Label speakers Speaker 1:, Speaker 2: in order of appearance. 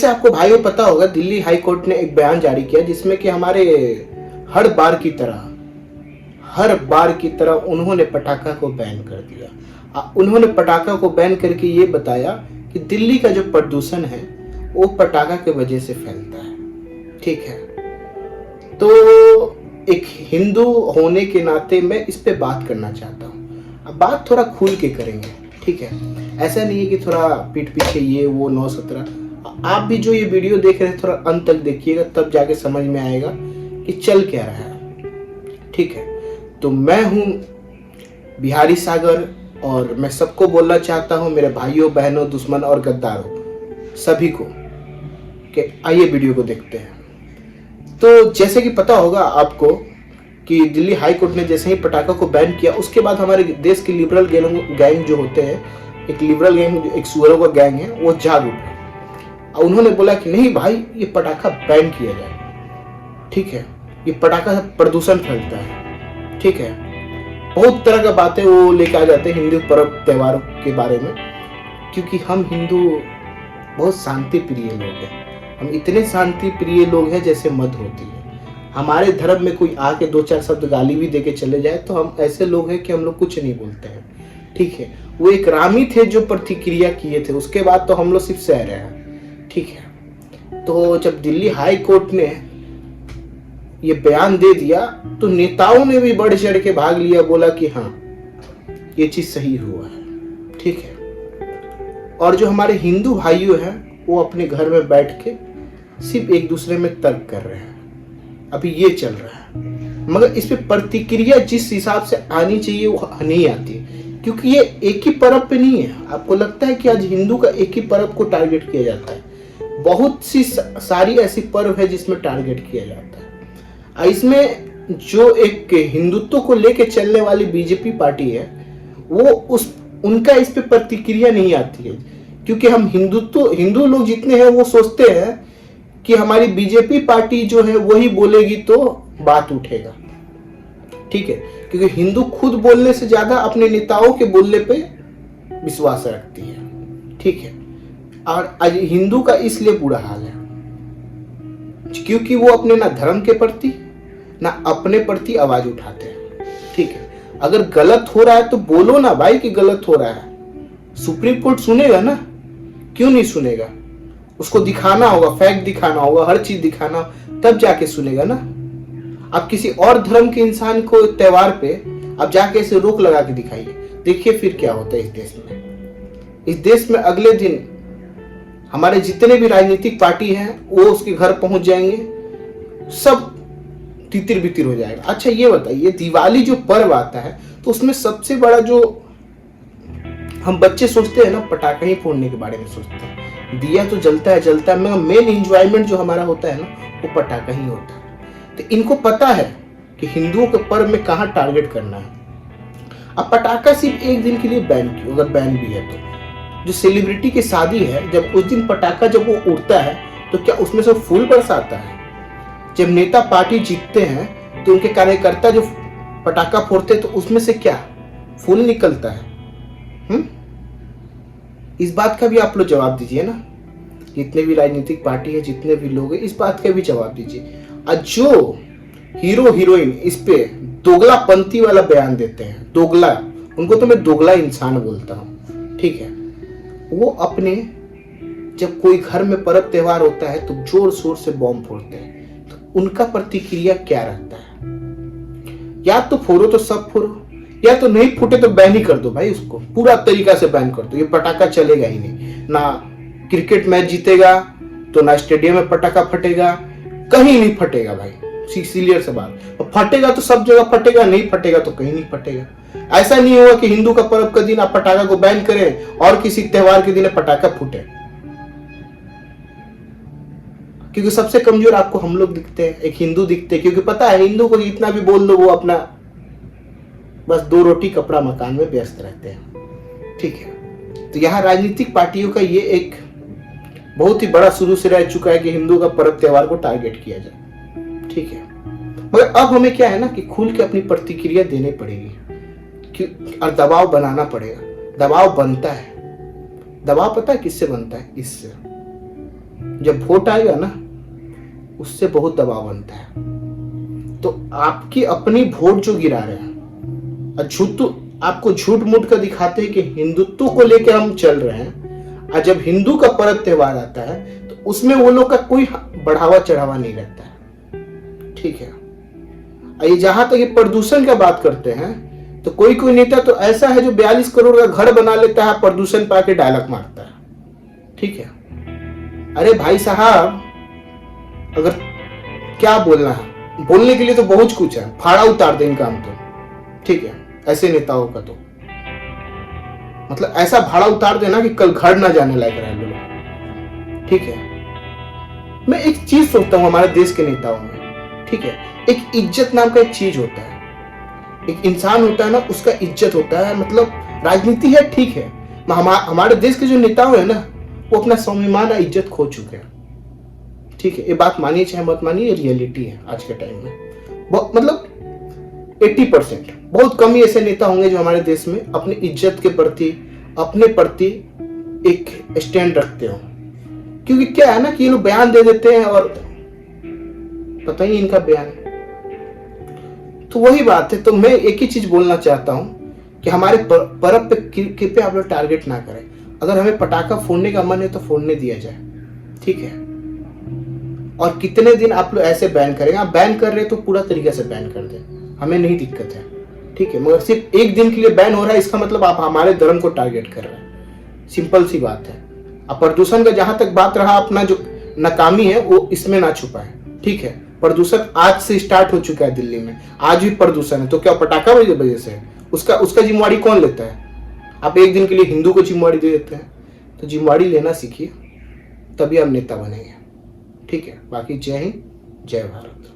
Speaker 1: जैसे आपको भाइयों पता होगा, दिल्ली हाई कोर्ट ने एक बयान जारी किया जिसमें कि हमारे हर बार की तरह उन्होंने पटाखा को बैन कर दिया। उन्होंने पटाखा को बैन करके ये बताया कि दिल्ली का जो प्रदूषण है वो पटाखा की वजह से फैलता है। ठीक है, तो एक हिंदू होने के नाते मैं इस पे बात करना चाहता हूँ। अब बात थोड़ा खुल के करेंगे, ठीक है, ऐसा नहीं है कि थोड़ा पीठ पीछे ये वो 9-17। आप भी जो ये वीडियो देख रहे हैं थोड़ा अंत तक देखिएगा, तब जाके समझ में आएगा कि चल क्या रहा है। ठीक है, तो मैं हूँ बिहारी सागर और मैं सबको बोलना चाहता हूँ, मेरे भाइयों बहनों दुश्मन और गद्दारों सभी को, कि आइए वीडियो को देखते हैं। तो जैसे कि पता होगा आपको कि दिल्ली हाई कोर्ट ने जैसे ही पटाखा को बैन किया, उसके बाद हमारे देश के लिबरल गैंग जो होते हैं, एक लिबरल गैंग, एक सुअरों का गैंग है, वो जाग उठा। उन्होंने बोला कि नहीं भाई, ये पटाखा बैन किया जाए। ठीक है, ये पटाखा से प्रदूषण फैलता है। ठीक है, बहुत तरह का बातें वो लेके आ जाते हैं हिंदू पर्व त्योहारों के बारे में, क्योंकि हम हिंदू बहुत शांति प्रिय लोग हैं। हम इतने शांति प्रिय लोग हैं जैसे मद होती है। हमारे धर्म में कोई आके 2-4 शब्द गाली भी देके चले जाए तो हम ऐसे लोग हैं कि हम लोग कुछ नहीं बोलते हैं। ठीक है, वो एक रामी थे जो प्रतिक्रिया किए थे, उसके बाद तो हम लोग सिर्फ सह रहे हैं। ठीक है, तो जब दिल्ली हाई कोर्ट ने ये बयान दे दिया तो नेताओं ने भी बढ़ चढ़ के भाग लिया, बोला कि हाँ ये चीज सही हुआ है। ठीक है, और जो हमारे हिंदू भाइयों हैं वो अपने घर में बैठ के सिर्फ एक दूसरे में तर्क कर रहे हैं। अभी ये चल रहा है, मगर इस पे प्रतिक्रिया जिस हिसाब से आनी चाहिए वो नहीं आती, क्योंकि ये एक ही पर्व पे नहीं है। आपको लगता है कि आज हिंदू का एक ही पर्व को टारगेट किया जाता है? बहुत सी सारी ऐसी पर्व है जिसमें टारगेट किया जाता है। इसमें जो एक हिंदुत्व को लेके चलने वाली बीजेपी पार्टी है, वो उनका इस पे प्रतिक्रिया नहीं आती है, क्योंकि हम हिंदू लोग जितने हैं वो सोचते हैं कि हमारी बीजेपी पार्टी जो है वही बोलेगी तो बात उठेगा। ठीक है, क्योंकि हिंदू खुद बोलने से ज्यादा अपने नेताओं के बोलने पे विश्वास रखती है। ठीक है, और आज हिंदू का इसलिए बुरा हाल है क्योंकि वो अपने ना धर्म के प्रति ना अपने प्रति आवाज उठाते हैं। ठीक है, अगर गलत हो रहा है तो बोलो ना भाई कि गलत हो रहा है। सुप्रीम कोर्ट सुनेगा ना, क्यों नहीं सुनेगा? उसको दिखाना होगा, फैक्ट दिखाना होगा, हर चीज दिखाना, तब जाके सुनेगा ना। आप किसी और धर्म के इंसान को त्योहार पे आप जाके ऐसे रोक लगा के दिखाइए, देखिए फिर क्या होता है इस देश में। इस देश में अगले दिन हमारे जितने भी राजनीतिक पार्टी हैं वो उसके घर पहुंच जाएंगे, सब तितिर बितिर हो जाएगा। अच्छा ये बताइए, दिवाली जो पर्व आता है तो उसमें सबसे बड़ा जो हम बच्चे सोचते हैं ना, पटाखा ही फोड़ने के बारे में सोचते हैं। दिया तो जलता है मगर मेन इंजॉयमेंट जो हमारा होता है ना, वो पटाखा ही होता है। तो इनको पता है कि हिंदुओं के पर्व में कहाँ टारगेट करना है। अब पटाखा सिर्फ एक दिन के लिए बैन किया, अगर बैन भी है तो जो सेलिब्रिटी की शादी है, जब उस दिन पटाखा जब वो उड़ता है तो क्या उसमें से फूल बरसाता है? जब नेता पार्टी जीतते हैं तो उनके कार्यकर्ता जो पटाखा फोड़ते हैं तो उसमें से क्या फूल निकलता है? इस बात का भी आप लोग जवाब दीजिए ना। जितने भी राजनीतिक पार्टी है, जितने भी लोग हैं, इस बात का भी जवाब दीजिए। और जो हीरो हीरोइन इस पे दोगलापंथी वाला बयान देते हैं, दोगला, उनको तो मैं दोगला इंसान बोलता हूँ। ठीक है, वो अपने जब कोई घर में पर्व त्योहार होता है तो जोर शोर से बॉम्ब फोड़ते हैं, तो उनका प्रतिक्रिया क्या रहता है? या तो फोड़ो तो सब फोड़ो, या तो नहीं फूटे तो बैन ही कर दो भाई, उसको पूरा तरीका से बैन कर दो। ये पटाखा चलेगा ही नहीं, ना क्रिकेट मैच जीतेगा तो ना स्टेडियम में पटाखा फटेगा, कहीं नहीं फटेगा भाई, क्लियर से बात। फटेगा तो सब जगह फटेगा, नहीं फटेगा तो कहीं नहीं फटेगा। ऐसा नहीं होगा कि हिंदू का पर्व का दिन आप पटाखा को बैन करें और किसी त्योहार के दिन पटाखा फूटे, क्योंकि सबसे कमजोर आपको हम लोग दिखते हैं, एक हिंदू दिखते हैं, क्योंकि पता है हिंदू को जितना भी बोल दो वो अपना बस 2 रोटी कपड़ा मकान में व्यस्त रहते हैं। ठीक है, तो यहाँ राजनीतिक पार्टियों का ये एक बहुत ही बड़ा शुरू से रह चुका है कि हिंदू का पर्व त्योहार को टारगेट किया जाए। ठीक है, मगर अब हमें क्या है ना कि खुल के अपनी प्रतिक्रिया देनी पड़ेगी और दबाव बनाना पड़ेगा। दबाव बनता है, दबाव पता है किससे बनता है? इससे जब वोट आएगा ना, उससे बहुत दबाव बनता है। तो आपकी अपनी वोट जो गिरा रहे हैं, और झूठ तो आपको झूठ मूठ का दिखाते हैं कि हिंदुत्व को लेकर हम चल रहे हैं, और जब हिंदू का पर्व त्योहार आता है तो उसमें वो लोग का कोई बढ़ावा चढ़ावा नहीं रहता है। ठीक है। ये जहां तक ये प्रदूषण का बात करते हैं, तो कोई कोई नेता तो ऐसा है जो 42 करोड़ का घर बना लेता है, प्रदूषण पे आके डायलॉग मारता है। ठीक है। अरे भाई साहब, अगर क्या बोलना है, बोलने के लिए तो बहुत कुछ है, फाड़ा उतार दें इनका हम तो। ठीक है। ऐसे नेताओं का तो मतलब ऐसा भाड़ा उतार देना कि कल घर ना जाने लायक रहे लोग। ठीक है। मैं एक चीज सोचता हूं हमारे देश के नेताओं में, ठीक है, एक इज्जत नाम का एक चीज होता है, एक इंसान होता है ना, उसका इज्जत होता है। मतलब राजनीति है, ठीक है, हमारे देश के जो नेताओं है ना, वो अपना स्वाभिमान और इज्जत खो चुके हैं। ठीक है। ये बात मानिए चाहे मत मानिए, ये रियलिटी है आज के टाइम में। मतलब 80%, बहुत कम ही ऐसे नेता होंगे जो हमारे देश में अपनी इज्जत के प्रति, अपने प्रति एक स्टैंड रखते हो। क्योंकि क्या है ना कि ये लोग बयान दे देते हैं और पता ही इनका बयान। तो वही बात है। तो मैं एक ही चीज बोलना चाहता हूं कि हमारे पर्व पे कृपया आप लोग टारगेट ना करें। अगर हमें पटाखा फोड़ने का मन है तो फोड़ने दिया जाए। ठीक है। और कितने दिन आप लोग ऐसे बैन करेंगे? आप बैन कर रहे हैं तो पूरा तरीके से बैन कर दें, हमें नहीं दिक्कत है। ठीक है। मगर सिर्फ एक दिन के लिए बैन हो रहा है, इसका मतलब आप हमारे धर्म को टारगेट कर रहे हैं। सिंपल सी बात है। अब प्रदूषण का जहां तक बात रहा, अपना जो नाकामी है वो इसमें ना छुपाए। ठीक है। प्रदूषण आज से स्टार्ट हो चुका है दिल्ली में, आज भी प्रदूषण है। तो क्या पटाखा वजह से है? उसका जिम्मेवारी कौन लेता है? आप एक दिन के लिए हिंदू को जिम्मेवारी दे देते हैं। तो जिम्मेवारी लेना सीखिए, तभी हम नेता बनेंगे। ठीक है। बाकी जय हिंद, जय भारत।